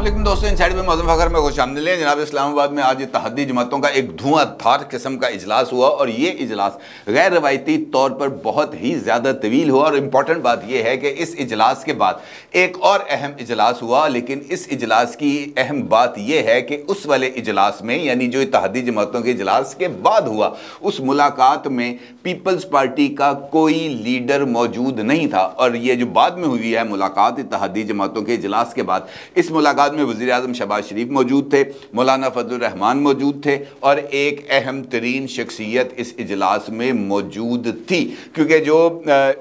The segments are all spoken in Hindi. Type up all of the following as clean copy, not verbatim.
अस्सलाम दोस्तों, इनसाइड में मौजूद फखर में खुशामदीद है। जनाब इस्लामाबाद में आज इत्तेहादी जमातों का एक धुआंधार किस्म का इजलास हुआ और ये इजलास गैर रवायती तौर पर बहुत ही ज़्यादा तवील हुआ। और इम्पॉर्टेंट बात यह है कि इस इजलास के बाद एक और अहम इजलास हुआ, लेकिन इस इजलास की अहम बात यह है कि उस वाले इजलास में, यानी जो इत्तेहादी जमातों के इजलास के बाद हुआ, उस मुलाकात में पीपल्स पार्टी का कोई लीडर मौजूद नहीं था। और ये जो बाद में हुई है मुलाकात इत्तेहादी जमातों के इजलास के बाद, इस मुलाकात में वज़ीर आज़म शहबाज शरीफ मौजूद थे, मौलाना फजलुर रहमान मौजूद थे और एक अहम तरीन शख्सियत इस इजलास में मौजूद थी। क्योंकि जो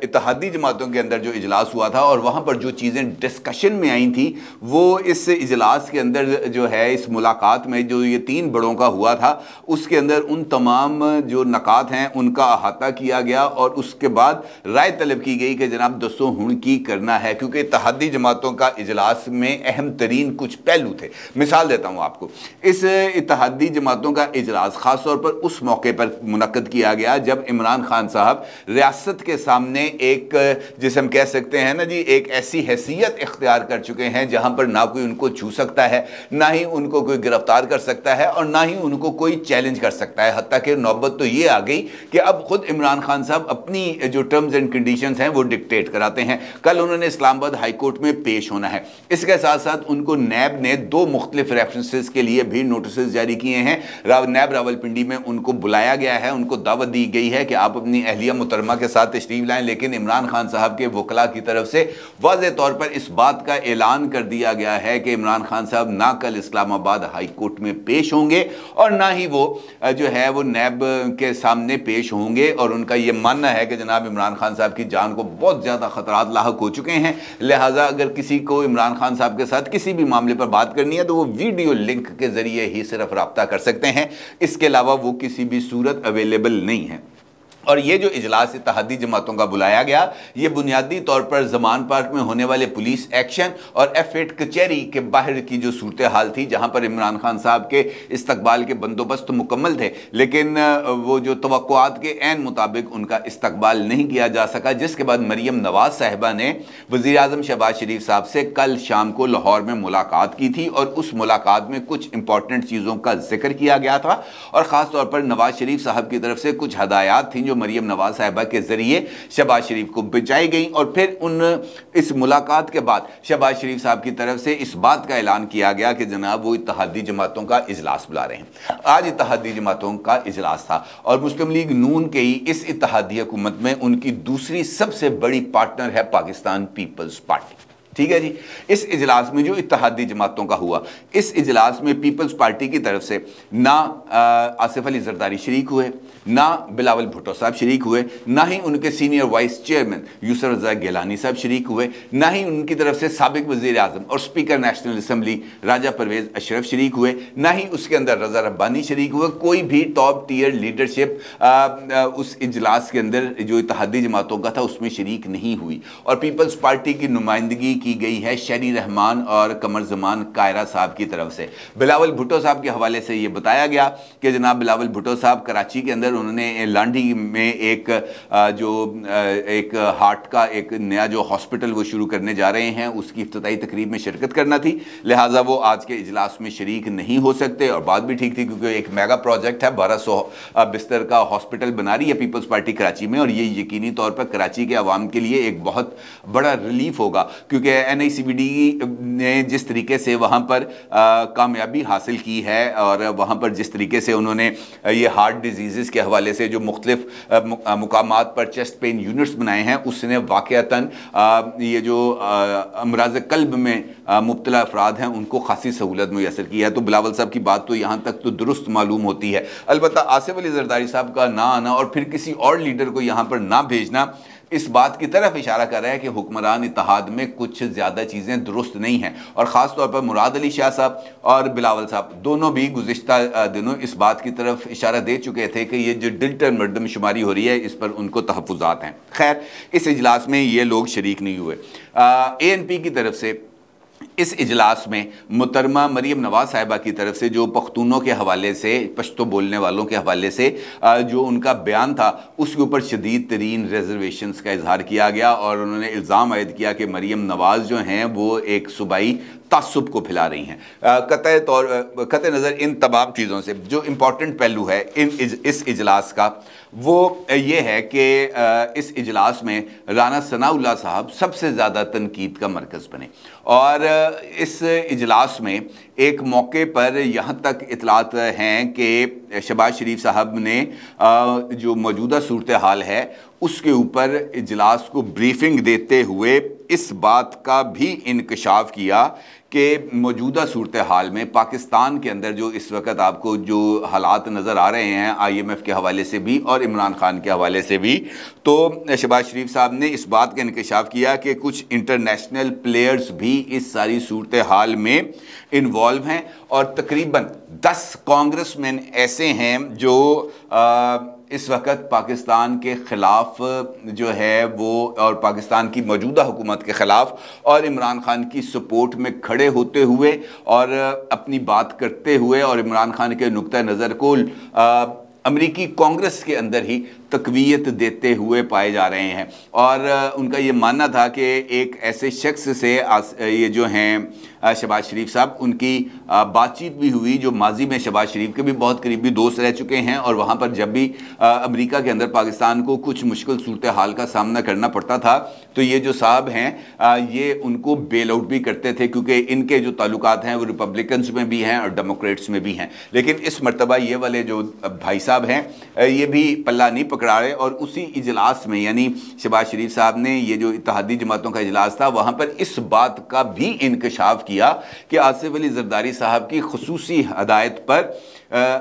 इत्तेहादी जमातों के अंदर जो इजलास हुआ था और वहाँ पर जो चीज़ें डिस्कशन में आई थी, वो इस इजलास के अंदर जो है, इस मुलाकात में जो ये 3 बड़ों का हुआ था, उसके अंदर उन तमाम जो नकात हैं उनका अहाता किया गया और उसके बाद राय तलब की गई कि जनाब दसो हुण की करना है। क्योंकि इत्तेहादी जमातों का इजलास में अहम तरीन कुछ पहलू थे। मिसाल देता हूँ आपको, इस इत्तेहादी जमातों का इजलास ख़ास तौर पर उस मौके पर मुनक्कद किया गया जब इमरान खान साहब रियासत के सामने एक, जिसे हम कह सकते हैं ना जी, एक ऐसी हैसियत इख्तियार कर चुके हैं जहाँ पर ना कोई उनको छू सकता है, ना ही उनको कोई गिरफ्तार कर सकता है और ना ही उनको कोई चैलेंज कर सकता है। हत्ता कि नौबत तो ये आ गई कि अब खुद इमरान खान साहब अपनी जो टर्म्स एंड कंडीशंस हैं वो डिक्टेट कराते हैं। कल उन्होंने इस्लामाबाद हाई कोर्ट में पेश होना है। इसके साथ साथ उनको नैब ने 2 मुख्तलिफ रेफरेंसेस के लिए भी नोटिस जारी किए हैं। नैब रावलपिंडी में उनको बुलाया गया है, उनको दावत दी गई है कि आप अपनी अहलिया मुहतरमा के साथ तशरीफ लाएं, लेकिन इमरान खान साहब के वकला की तरफ से वाज़ेह तौर पर इस बात का ऐलान कर दिया गया है कि इमरान खान साहब ना कल इस्लामाबाद हाई कोर्ट में पेश होंगे और ना ही वो जो है वो नैब के सामने पेश होंगे। और उनका ये मानना है कि जनाब इमरान खान साहब की जान को बहुत ज़्यादा ख़तरात लाहक हो चुके हैं, लिहाजा अगर किसी को इमरान खान साहब के साथ किसी भी मामले पर बात करनी है तो वो वीडियो लिंक के ज़रिए ही सिर्फ रब्ता कर सकते हैं, इसके अलावा वो किसी भी सूरत अवेलेबल नहीं है। और ये जो इजलास इत्तेहादी जमातों का बुलाया गया, ये बुनियादी तौर पर ज़मान पार्क में होने वाले पुलिस एक्शन और F8 कचहरी के बाहर की जो सूरत हाल थी, जहाँ पर इमरान खान साहब के इस्तकबाल के बंदोबस्त मुकम्मल थे, लेकिन वो जो तवक्कुआत के ऐन मुताबिक उनका इस्तकबाल नहीं किया जा सका, जिसके बाद मरीम नवाज साहिबा ने वज़ीर आज़म शहबाज शरीफ साहब से कल शाम को लाहौर में मुलाकात की थी और उस मुलाकात में कुछ इंपॉर्टेंट चीज़ों का जिक्र किया गया था और ख़ास तौर पर नवाज शरीफ साहब की तरफ से कुछ हदायत थी जो मरीम नवाज साहिबा के जरिए शहबाज शरीफ को भिजवाई गई। और फिर इस मुलाकात के बाद शहबाज शरीफ साहब की तरफ से इस बात का ऐलान किया गया कि जनाब वो इत्तेहादी जमातों का इजलास बुला रहे हैं। आज इत्तेहादी जमातों का इजलास था और मुस्लिम लीग नून के ही इस इत्तेहादी हुकूमत में उनकी दूसरी सबसे बड़ी पार्टनर है पाकिस्तान पीपल्स पार्टी। ठीक है जी। इस इजलास में जो इत्तेहादी जमातों का हुआ, इस इजलास में पीपल्स पार्टी की तरफ से ना आसिफ अली जरदारी शरीक हुए, ना बिलावल भुट्टो साहब शरीक हुए, ना ही उनके सीनियर वाइस चेयरमैन यूसुफ रज़ा गिलानी साहब शरीक हुए, ना ही उनकी तरफ से साबिक वज़ीर आज़म और स्पीकर नेशनल असम्बली राजा परवेज़ अशरफ शरीक हुए, ना ही उसके अंदर रज़ा रब्बानी शरीक हुए। कोई भी टॉप टियर लीडरशिप उस इजलास के अंदर जो इत्तेहादी जमातों का था उसमें शरीक नहीं हुई। और पीपल्स पार्टी की नुमाइंदगी की गई है शहरी रहमान और कमर जमान कायरा साहब की तरफ से। बिलावल भुट्टो साहब के हवाले से ये बताया गया कि जनाब बिलावल भुट्टो साहब कराची के अंदर उन्होंने लांडी में एक हार्ट का एक नया जो हॉस्पिटल वो शुरू करने जा रहे हैं, उसकी इफ्तिताई तकरीब में शिरकत करना थी, लिहाजा वो आज के इजलास में शरीक नहीं हो सकते। और बात भी ठीक थी क्योंकि एक मेगा प्रोजेक्ट है, 1200 बिस्तर का हॉस्पिटल बना रही है पीपल्स पार्टी कराची में और ये यकीनी तौर पर कराची के अवाम के लिए एक बहुत बड़ा रिलीफ होगा। क्योंकि NICVD ने जिस तरीके से वहाँ पर कामयाबी हासिल की है और वहाँ पर जिस तरीके से उन्होंने ये हार्ट डिजीज़ के हवाले से जो मुख्तलिफ मुकामात पर चेस्ट पेन यूनिट्स बनाए हैं, उसने वाक़अतन ये जो अमराज़ कल्ब में मुब्तला अफराद हैं उनको खासी सहूलत मुयसर की है। तो बिलावल साहब की बात तो यहाँ तक तो दुरुस्त मालूम होती है। अलबत्ता आसिफ अली जरदारी साहब का ना आना और फिर किसी और लीडर को यहाँ पर ना भेजना इस बात की तरफ इशारा कर रहा है कि हुक्मरान इत्तेहाद में कुछ ज़्यादा चीज़ें दुरुस्त नहीं हैं। और ख़ास तौर पर मुराद अली शाह साहब और बिलावल साहब दोनों भी गुज़िश्ता दिनों इस बात की तरफ इशारा दे चुके थे कि ये जो डिजिटल मरदमशुमारी हो रही है इस पर उनको तहफ़्फ़ुज़ात हैं। खैर, इस इजलास में ये लोग शरीक नहीं हुए। ANP की तरफ से इस इजलास में मुहतरमा मरीम नवाज साहिबा की तरफ से जो पख्तूनों के हवाले से, पश्तो बोलने वालों के हवाले से जो उनका बयान था उसके ऊपर शदीद तरीन रिजर्वेशंस का इजहार किया गया और उन्होंने इल्ज़ाम आयद किया कि मरीम नवाज जो हैं वो एक सूबाई तासुब को फैला रही हैं। कतई नज़र इन तमाम चीज़ों से जो इम्पोर्टेंट पहलू है इस इजलास का वो ये है कि इस इजलास में राना सनाउल्लाह साहब सबसे ज़्यादा तनकीद का मरकज़ बने। और इस इजलास में एक मौके पर यहाँ तक इतलात हैं कि शहबाज शरीफ साहब ने जो मौजूदा सूरत हाल है उसके ऊपर इजलास को ब्रीफिंग देते हुए इस बात का भी इंकशाफ किया कि मौजूदा सूरत हाल में पाकिस्तान के अंदर जो इस वक्त आपको जो हालात नज़र आ रहे हैं IMF के हवाले से भी और इमरान खान के हवाले से भी, तो शहबाज शरीफ साहब ने इस बात का इंकशाफ किया कि कुछ इंटरनेशनल प्लेयर्स भी इस सारी सूरत हाल में इन्वॉल्व हैं और तकरीबन 10 कांग्रेसमैन ऐसे हैं जो इस वक्त पाकिस्तान के ख़िलाफ़ जो है वो और पाकिस्तान की मौजूदा हुकूमत के ख़िलाफ़ और इमरान खान की सपोर्ट में खड़े होते हुए और अपनी बात करते हुए और इमरान खान के नुक्ता नज़र को अमरीकी कांग्रेस के अंदर ही तकवीयत देते हुए पाए जा रहे हैं। और उनका ये मानना था कि एक ऐसे शख्स से ये जो हैं शहबाज शरीफ साहब, उनकी बातचीत भी हुई जो माजी में शहबाज शरीफ के भी बहुत करीबी दोस्त रह चुके हैं और वहाँ पर जब भी अमेरिका के अंदर पाकिस्तान को कुछ मुश्किल सूरत हाल का सामना करना पड़ता था तो ये जो साहब हैं ये उनको बेल आउट भी करते थे, क्योंकि इनके जो ताल्लुकात हैं वो रिपब्लिकन्स में भी हैं और डेमोक्रेट्स में भी हैं। लेकिन इस मरतबा ये वाले जो भाई साहब हैं ये भी पल्ला नहीं पकड़ा रहे और उसी इजलास में यानी शहबाज शरीफ साहब ने ये जो इत्तेहादी जमातों का इजलास था वहाँ पर इस बात का भी इंकशाफ किया कि आसिफ अली जरदारी साहब की खुसूसी हदायत पर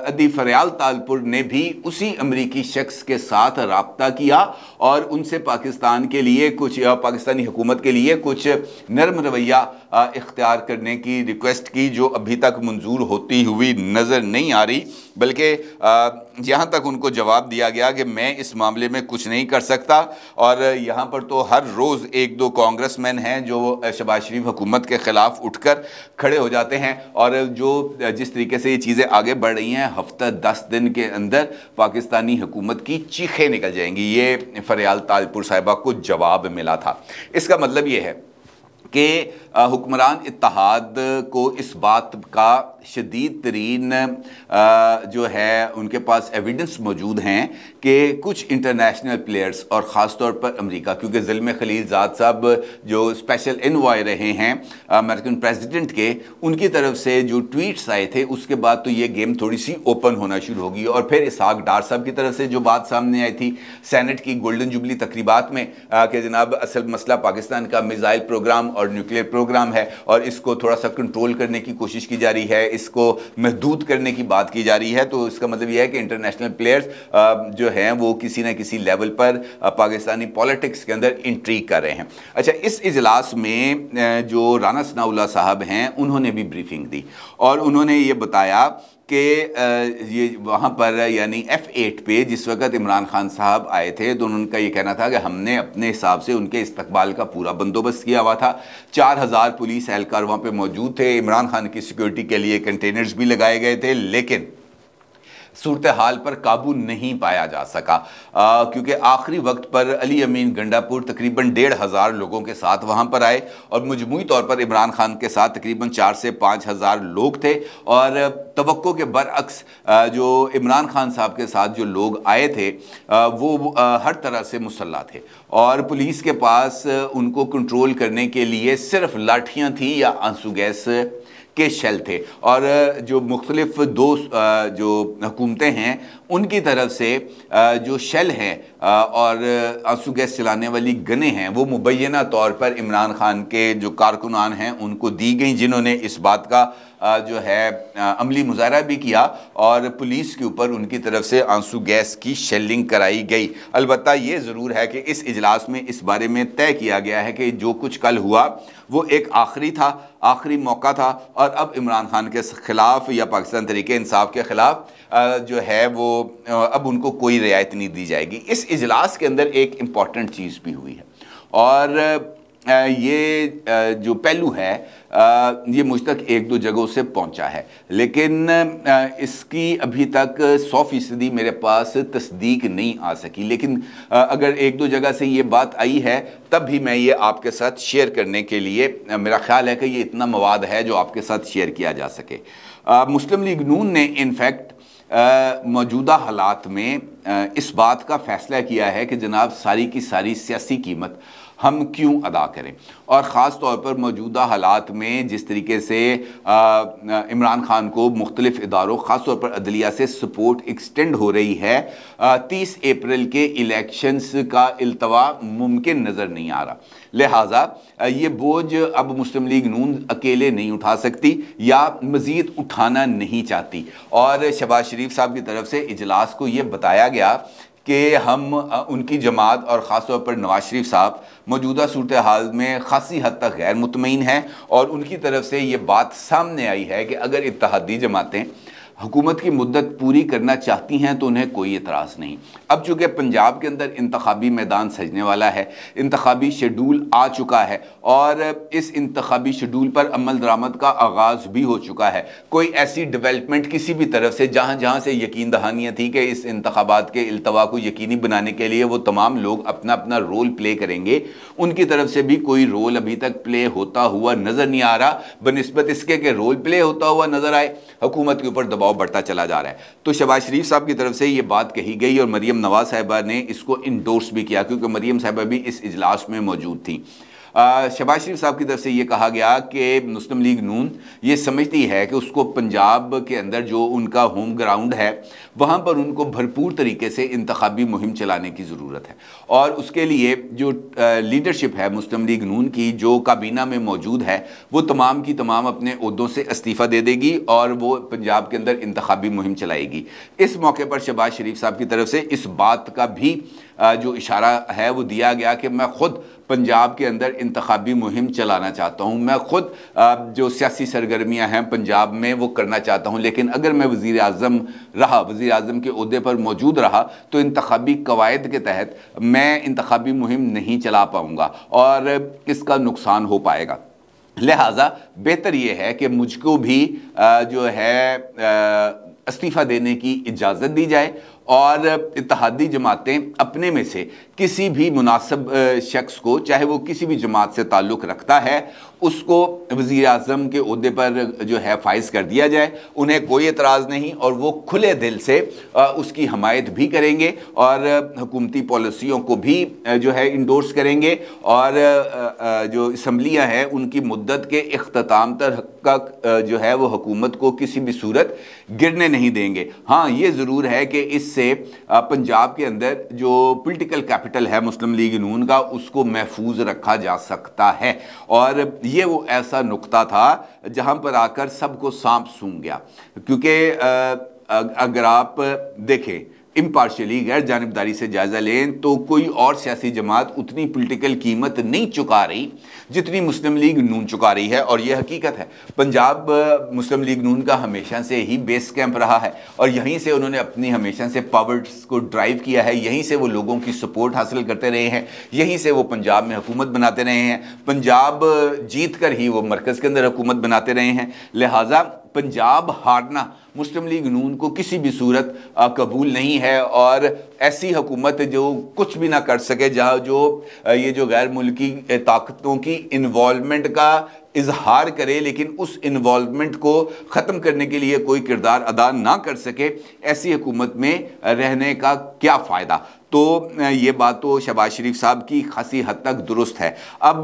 अदी फरयाल तालपुर ने भी उसी अमरीकी शख्स के साथ राब्ता किया और उनसे पाकिस्तान के लिए कुछ या पाकिस्तानी हुकूमत के लिए कुछ नरम रवैया इख्तियार करने की रिक्वेस्ट की, जो अभी तक मंजूर होती हुई नज़र नहीं आ रही। बल्कि यहाँ तक उनको जवाब दिया गया कि मैं इस मामले में कुछ नहीं कर सकता। और यहाँ पर तो हर रोज़ 1-2 कांग्रेसमैन हैं जो शहबाज शरीफ हुकूमत के ख़िलाफ़ उठकर खड़े हो जाते हैं और जो जिस तरीके से ये चीज़ें आगे बढ़ रही हैं हफ्ता 10 दिन के अंदर पाकिस्तानी हुकूमत की चीखें निकल जाएंगी। ये फरयाल तालपुर साहिबा को जवाब मिला था। इसका मतलब ये है कि हुक्मरान इत्तेहाद को इस बात का शदीद तरीन जो है उनके पास एविडेंस मौजूद हैं कि कुछ इंटरनेशनल प्लेयर्स और ख़ास तौर पर अमेरिका, क्योंकि ज़िल्मे खलीलज़ाद साहब जो स्पेशल एनवॉय रहे हैं अमेरिकन प्रेसिडेंट के, उनकी तरफ से जो ट्वीट्स आए थे उसके बाद तो ये गेम थोड़ी सी ओपन होना शुरू होगी। और फिर इसहाक डार साहब की तरफ से जो बात सामने आई थी सेनेट की गोल्डन जुबली तकरीबात में कि जनाब असल मसला पाकिस्तान का मिसाइल प्रोग्राम और न्यूक्लियर प्रोग्राम है और इसको थोड़ा सा कंट्रोल करने की कोशिश की जा रही है, इसको महदूद करने की बात की जा रही है। तो इसका मतलब यह है कि इंटरनेशनल प्लेयर्स जो हैं वो किसी ना किसी लेवल पर पाकिस्तानी पॉलिटिक्स के अंदर इंट्रीग कर रहे हैं। अच्छा, इस इजलास में जो राना सनाउल्लाह साहब हैं उन्होंने भी ब्रीफिंग दी और उन्होंने ये बताया कि ये वहाँ पर यानी F8 पे जिस वक्त इमरान खान साहब आए थे तो उनका ये कहना था कि हमने अपने हिसाब से उनके इस्तकबाल का पूरा बंदोबस्त किया हुआ था। 4000 पुलिस एहलकार वहाँ पे मौजूद थे। इमरान खान की सिक्योरिटी के लिए कंटेनर्स भी लगाए गए थे, लेकिन सूरत हाल पर काबू नहीं पाया जा सका क्योंकि आखिरी वक्त पर अली अमीन गंडापुर तकरीबन 1500 लोगों के साथ वहाँ पर आए और मजमूई तौर पर इमरान खान के साथ तकरीबन 4 से 5000 लोग थे। और तवक्को के बरअक्स जो इमरान खान साहब के साथ जो लोग आए थे वो हर तरह से मुसल्ला थे और पुलिस के पास उनको कंट्रोल करने के लिए सिर्फ लाठियाँ थी या आंसू गैस के शेल थे। और जो मुख्तलिफ दो जो हुकूमतें हैं उनकी तरफ से जो शेल हैं और आंसू गैस चलाने वाली गनें हैं वो मुबैना तौर पर इमरान खान के जो कारकुनान हैं उनको दी गई, जिन्होंने इस बात का जो है अमली मुजाहरा भी किया और पुलिस के ऊपर उनकी तरफ से आंसू गैस की शेलिंग कराई गई। अलबत्ता ये ज़रूर है कि इस इजलास में इस बारे में तय किया गया है कि जो कुछ कल हुआ वो एक आखिरी था, आखिरी मौका था और अब इमरान खान के ख़िलाफ़ या पाकिस्तान तहरीक इंसाफ के ख़िलाफ़ जो है वो अब उनको कोई रियायत नहीं दी जाएगी। इस इजलास के अंदर एक इम्पॉर्टेंट चीज़ भी हुई है और ये जो पहलू है ये मुझ तक एक दो जगहों से पहुंचा है, लेकिन इसकी अभी तक 100% मेरे पास तस्दीक नहीं आ सकी। लेकिन अगर एक दो जगह से ये बात आई है तब भी मैं ये आपके साथ शेयर करने के लिए मेरा ख्याल है कि ये इतना मवाद है जो आपके साथ शेयर किया जा सके। मुस्लिम लीग नून ने इनफैक्ट मौजूदा हालात में इस बात का फैसला किया है कि जनाब सारी की सारी सियासी कीमत हम क्यों अदा करें, और ख़ास तौर पर मौजूदा हालात में जिस तरीके से इमरान खान को मुख्तलिफ़ इदारों ख़ास तौर पर अदलिया से सपोर्ट एक्सटेंड हो रही है, 30 अप्रैल के इलेक्शंस का इल्तवा मुमकिन नज़र नहीं आ रहा। लिहाजा ये बोझ अब मुस्लिम लीग नून अकेले नहीं उठा सकती या मज़ीद उठाना नहीं चाहती, और शहबाज शरीफ साहब की तरफ से इजलास को ये बताया गया कि हम उनकी जमात और ख़ास तौर पर नवाज शरीफ साहब मौजूदा सूरत हाल में खासी हद तक गैर मुतमईन हैं, और उनकी तरफ से ये बात सामने आई है कि अगर इत्तेहादी जमातें हुकूमत की मुद्दत पूरी करना चाहती हैं तो उन्हें कोई एतराज़ नहीं। अब चूँकि पंजाब के अंदर इंतखाबी मैदान सजने वाला है, इंतखाबी शेड्यूल आ चुका है और इस इंतखाबी शेड्यूल पर अमल दरामद का आगाज़ भी हो चुका है। कोई ऐसी डेवलपमेंट किसी भी तरफ से जहाँ जहाँ से यकीन दहानियाँ थी कि इस इंतखाबात के इल्तवा को यकीनी बनाने के लिए वो तमाम लोग अपना अपना रोल प्ले करेंगे, उनकी तरफ से भी कोई रोल अभी तक प्ले होता हुआ नज़र नहीं आ रहा। बनिस्बत इसके कि रोल प्ले होता हुआ नज़र आए, हुकूमत के ऊपर दबाव बढ़ता चला जा रहा है। तो शहबाज शरीफ साहब की तरफ से ये बात कही गई और मरियम नवाज साहिबा ने इसको इंडोर्स भी किया, क्योंकि मरियम साहिबा भी इस इजलास में मौजूद थी। शहबाज शरीफ साहब की तरफ से ये कहा गया कि मुस्लिम लीग नून ये समझती है कि उसको पंजाब के अंदर जो उनका होम ग्राउंड है वहाँ पर उनको भरपूर तरीके से इंतखाबी मुहिम चलाने की ज़रूरत है, और उसके लिए जो लीडरशिप है मुस्लिम लीग नून की जो काबीना में मौजूद है वो तमाम की तमाम अपने ओहदों से इस्तीफ़ा दे देगी और वो पंजाब के अंदर इंतखाबी मुहिम चलाएगी। इस मौके पर शहबाज शरीफ साहब की तरफ से इस बात का भी जो इशारा है वो दिया गया कि मैं ख़ुद पंजाब के अंदर इंतखाबी मुहिम चलाना चाहता हूँ, मैं ख़ुद जो सियासी सरगर्मियाँ हैं पंजाब में वो करना चाहता हूँ, लेकिन अगर मैं वज़ीर आज़म रहा, वज़ीर आज़म के ओहदे पर मौजूद रहा तो इंतखाबी कवायद के तहत मैं इंतखाबी मुहिम नहीं चला पाऊँगा और इसका नुकसान हो पाएगा। लिहाजा बेहतर ये है कि मुझको भी जो है इस्तीफ़ा देने की इजाज़त दी जाए और इत्तेहादी जमातें अपने में से किसी भी मुनासिब शख्स को, चाहे वो किसी भी जमात से ताल्लुक़ रखता है, उसको वज़ीर आज़म के ओहदे पर जो है फाइज कर दिया जाए। उन्हें कोई एतराज़ नहीं और वो खुले दिल से उसकी हमायत भी करेंगे और हुकूमती पॉलिसियों को भी जो है इंडोर्स करेंगे और जो असम्बलियाँ हैं उनकी मुद्दत के इख्तिताम तक जो है वो हुकूमत को किसी भी सूरत गिरने नहीं देंगे। हाँ, ये ज़रूर है कि इससे पंजाब के अंदर जो पॉलिटिकल कैपिटल है मुस्लिम लीग नून का उसको महफूज रखा जा सकता है, और ये वो ऐसा नुक्ता था जहां पर आकर सबको सांप सूंघ गया। क्योंकि अगर आप देखें इम्पार्शियली, गैर जानिबदारी से जायज़ा लें तो कोई और सियासी जमात उतनी पॉलिटिकल कीमत नहीं चुका रही जितनी मुस्लिम लीग नून चुका रही है, और यह हकीकत है। पंजाब मुस्लिम लीग नून का हमेशा से ही बेस कैंप रहा है और यहीं से उन्होंने अपनी हमेशा से पावर्स को ड्राइव किया है, यहीं से वो लोगों की सपोर्ट हासिल करते रहे हैं, यहीं से वो पंजाब में हुकूमत बनाते रहे हैं, पंजाब जीत कर ही वो मरकज़ के अंदर हुकूमत बनाते रहे हैं। लिहाजा पंजाब हारना मुस्लिम लीग नून को किसी भी सूरत कबूल नहीं है, और ऐसी हुकूमत जो कुछ भी ना कर सके, जहाँ जो ये जो गैर मुल्की ताकतों की इन्वॉल्वमेंट का इजहार करे लेकिन उस इन्वॉल्वमेंट को ख़त्म करने के लिए कोई किरदार अदा ना कर सके, ऐसी हुकूमत में रहने का क्या फ़ायदा। तो ये बात तो शहबाज शरीफ साहब की खासी हद तक दुरुस्त है। अब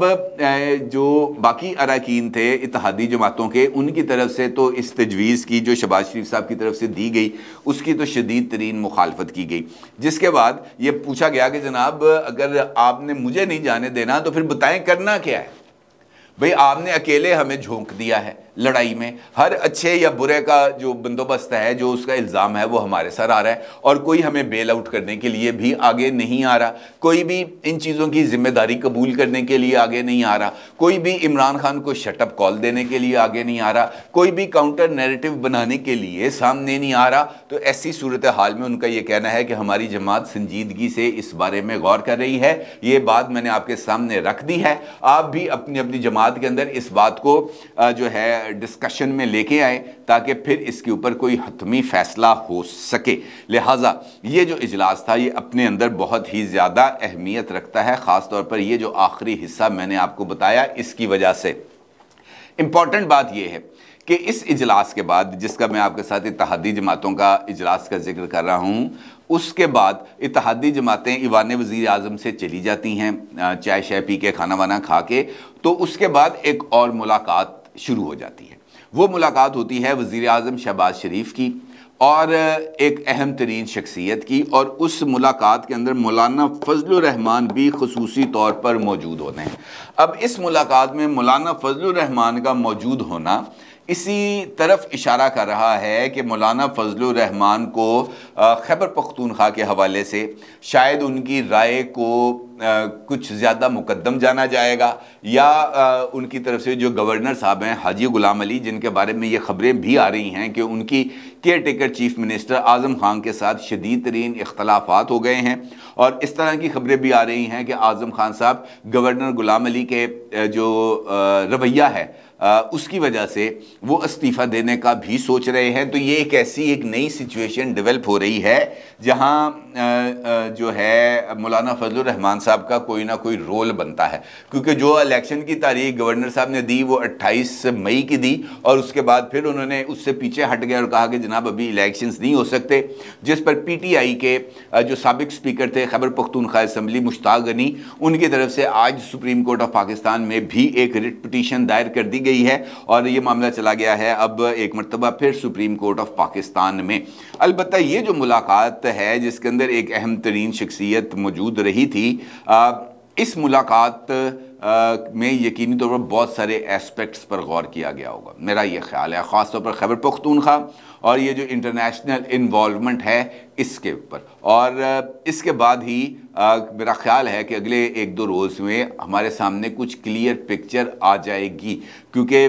जो बाकी अरकान थे इत्तेहादी जमातों के, उनकी तरफ से तो इस तजवीज़ की जो शहबाज शरीफ साहब की तरफ से दी गई उसकी तो शदीद तरीन मुखालफत की गई, जिसके बाद ये पूछा गया कि जनाब अगर आपने मुझे नहीं जाने देना तो फिर बताएं करना क्या है। भाई आपने अकेले हमें झोंक दिया है लड़ाई में, हर अच्छे या बुरे का जो बंदोबस्त है, जो उसका इल्ज़ाम है वो हमारे सर आ रहा है, और कोई हमें बेल आउट करने के लिए भी आगे नहीं आ रहा, कोई भी इन चीज़ों की जिम्मेदारी कबूल करने के लिए आगे नहीं आ रहा, कोई भी इमरान खान को शटअप कॉल देने के लिए आगे नहीं आ रहा, कोई भी काउंटर नैरेटिव बनाने के लिए सामने नहीं आ रहा। तो ऐसी सूरत हाल में उनका ये कहना है कि हमारी जमात संजीदगी से इस बारे में गौर कर रही है। ये बात मैंने आपके सामने रख दी है, आप भी अपनी अपनी जमात के अंदर इस बात को जो है डिस्कशन में लेके आए ताकि फिर इसके ऊपर कोई हतमी फैसला हो सके। लिहाजा ये जो इजलास था ये अपने अंदर बहुत ही ज़्यादा अहमियत रखता है, ख़ास तौर पर ये जो आखिरी हिस्सा मैंने आपको बताया इसकी वजह से। इम्पॉर्टेंट बात यह है कि इस इजलास के बाद, जिसका मैं आपके साथ इत्तेहादी जमातों का इजलास का जिक्र कर रहा हूँ, उसके बाद इत्तेहादी जमातें ईवान वज़ीर आज़म से चली जाती हैं चाय शाय पी के, खाना वाना खा के, तो उसके बाद एक और मुलाकात शुरू हो जाती है। वो मुलाकात होती है वज़ीर आज़म शहबाज शरीफ की और एक अहम तरीन शख्सियत की, और उस मुलाकात के अंदर मौलाना फजलुर रहमान भी खुसूसी तौर पर मौजूद होते हैं। अब इस मुलाकात में मौलाना फजलुर रहमान का मौजूद होना इसी तरफ इशारा कर रहा है कि मौलाना फजलुर रहमान को खैबर पख्तूनख्वा के हवाले से शायद उनकी राय को कुछ ज़्यादा मुकद्दम जाना जाएगा, या उनकी तरफ से जो गवर्नर साहब हैं हाजी गुलाम अली, जिनके बारे में ये खबरें भी आ रही हैं कि उनकी care taker chief minister Azam Khan के साथ शदीद तरीन इख्तलाफात हो गए हैं, और इस तरह की खबरें भी आ रही हैं कि आज़म खान साहब गवर्नर गुलाम अली के जो रवैया है उसकी वजह से वो इस्तीफ़ा देने का भी सोच रहे हैं। तो ये एक ऐसी एक नई सिचुएशन डेवलप हो रही है जहाँ जो है मौलाना फजलुर रहमान साहब का कोई ना कोई रोल बनता है, क्योंकि जो इलेक्शन की तारीख गवर्नर साहब ने दी वो 28 मई की दी, और उसके बाद फिर उन्होंने उससे पीछे हट गए और कहा कि जनाब अभी इलेक्शंस नहीं हो सकते, जिस पर PTI के जो साबिक स्पीकर थे खैबर पख्तूनख्वा असम्बली मुश्ताक गनी, उनकी तरफ से आज सुप्रीम कोर्ट ऑफ पाकिस्तान में भी एक रिट पिटीशन दायर कर दी गई है, और ये मामला चला गया है अब एक मरतबा फिर सुप्रीम कोर्ट ऑफ पाकिस्तान में। अलबत्ता ये जो मुलाकात है जिसके अंदर एक अहम तरीन शख्सियत मौजूद रही थी, इस मुलाकात में यकीनी तौर पर बहुत सारे एस्पेक्ट्स पर गौर किया गया होगा, मेरा ये ख्याल है, ख़ास तौर पर खैबर पख्तूनख्वा और ये जो इंटरनेशनल इन्वॉल्वमेंट है इसके ऊपर। और इसके बाद ही मेरा ख्याल है कि अगले 1-2 रोज़ में हमारे सामने कुछ क्लियर पिक्चर आ जाएगी, क्योंकि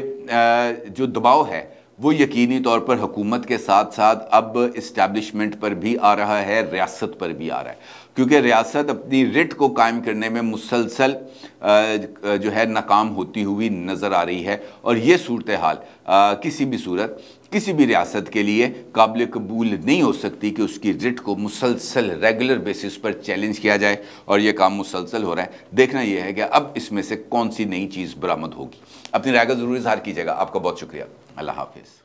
जो दबाव है वो यकीनी तौर पर हुकूमत के साथ साथ अब इस्टेब्लिशमेंट पर भी आ रहा है, रियासत पर भी आ रहा है, क्योंकि रियासत अपनी रिट को कायम करने में मुसलसल जो है नाकाम होती हुई नज़र आ रही है। और ये सूरत हाल किसी भी सूरत किसी भी रियासत के लिए काबिल कबूल नहीं हो सकती कि उसकी रिट को मुसलसल रेगुलर बेसिस पर चैलेंज किया जाए, और ये काम मुसलसल हो रहा है। देखना यह है कि अब इसमें से कौन सी नई चीज़ बरामद होगी। अपनी राय का ज़रूर इज़हार कीजिएगा। आपका बहुत शुक्रिया। अल्लाह हाफिज़।